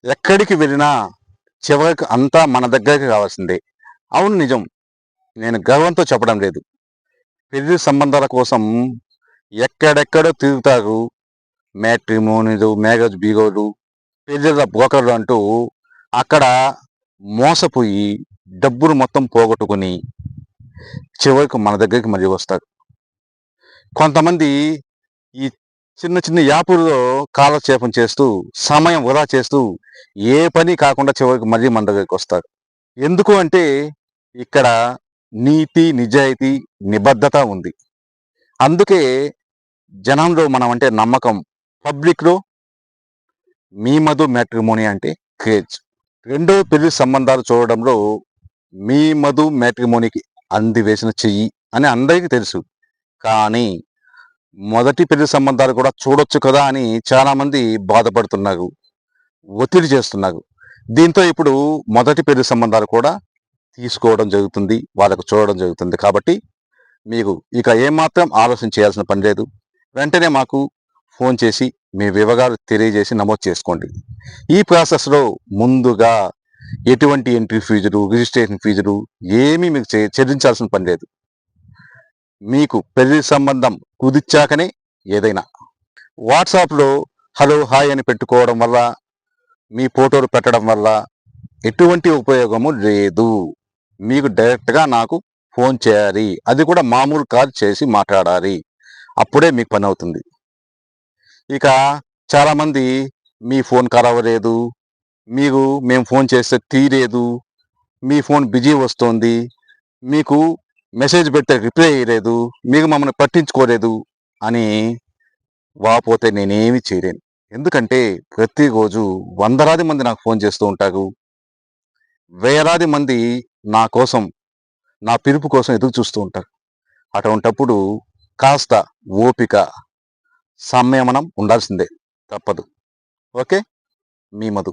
ఎక్కడికి వెళ్ళినా చివరికి అంతా మన దగ్గరికి రావాల్సిందే. అవును నిజం. నేను గర్వంతో చెప్పడం లేదు. పెళ్లి సంబంధాల కోసం ఎక్కడెక్కడో తిరుగుతారు. మ్యాట్రిమోనీలు, మ్యారేజ్ బ్యూరోలు, పెళ్ళిళ్ళ బ్రోకర్లు అంటూ అక్కడ మోసపోయి డబ్బులు మొత్తం పోగొట్టుకుని చివరికి మన దగ్గరికి మళ్ళీ వస్తారు. కొంతమంది ఈ చిన్న చిన్న యాపుల్లో కాలక్షేపం చేస్తూ, సమయం వృధా చేస్తూ, ఏ పని కాకుండా చివరికి మళ్ళీ మన దగ్గరికి వస్తారు. ఎందుకు అంటే ఇక్కడ నీతి, నిజాయితీ, నిబద్ధత ఉంది. అందుకే జనంలో మనం అంటే నమ్మకం. పబ్లిక్‌లో మీ మధు మ్యాట్రిమోనీ అంటే క్రేజ్. రెండో పెళ్లి సంబంధాలు చూడడంలో మీ మధు మ్యాట్రిమోనీకి అందివేసిన చెయ్యి అని అందరికీ తెలుసు. కానీ మొదటి పెళ్లి సంబంధాలు కూడా చూడొచ్చు కదా అని చాలామంది బాధపడుతున్నారు, ఒత్తిడి చేస్తున్నారు. దీంతో ఇప్పుడు మొదటి పెళ్లి సంబంధాలు కూడా తీసుకోవడం జరుగుతుంది, వాళ్ళకు చూడడం జరుగుతుంది. కాబట్టి మీకు ఇక ఏమాత్రం ఆలోచన చేయాల్సిన పని లేదు. వెంటనే మాకు ఫోన్ చేసి మీ వివరాలు తెలియజేసి నమోదు చేసుకోండి. ఈ ప్రాసెస్లో ముందుగా ఎటువంటి ఎంట్రీ ఫీజులు, రిజిస్ట్రేషన్ ఫీజులు ఏమీ మీకు చెల్లించాల్సిన పని లేదు. మీకు పెళ్లి సంబంధం కుదిర్చాకనే ఏదైనా. వాట్సాప్లో హలో హాయ్ అని పెట్టుకోవడం వల్ల, మీ ఫోటోలు పెట్టడం వల్ల ఎటువంటి ఉపయోగము లేదు. మీకు డైరెక్ట్గా నాకు ఫోన్ చేయాలి, అది కూడా మామూలు కాల్ చేసి మాట్లాడాలి. అప్పుడే మీకు పని అవుతుంది. ఇక చాలామంది మీ ఫోన్ కలవలేదు, మీకు మేము ఫోన్ చేస్తే తీయలేదు, మీ ఫోన్ బిజీ వస్తుంది, మీకు మెసేజ్ పెడితే రిప్లై చేయలేదు, మీకు మమ్మల్ని పట్టించుకోలేదు అని వాపోతే నేనేమి చేయలేను. ఎందుకంటే ప్రతిరోజు వందలాది మంది నాకు ఫోన్ చేస్తూ ఉంటారు. వేలాది మంది నా కోసం, నా పిలుపు కోసం ఎదురు చూస్తూ ఉంటారు. అటువంటప్పుడు కాస్త ఓపిక, సంయమనం ఉండాల్సిందే, తప్పదు. ఓకే, మీ మధు.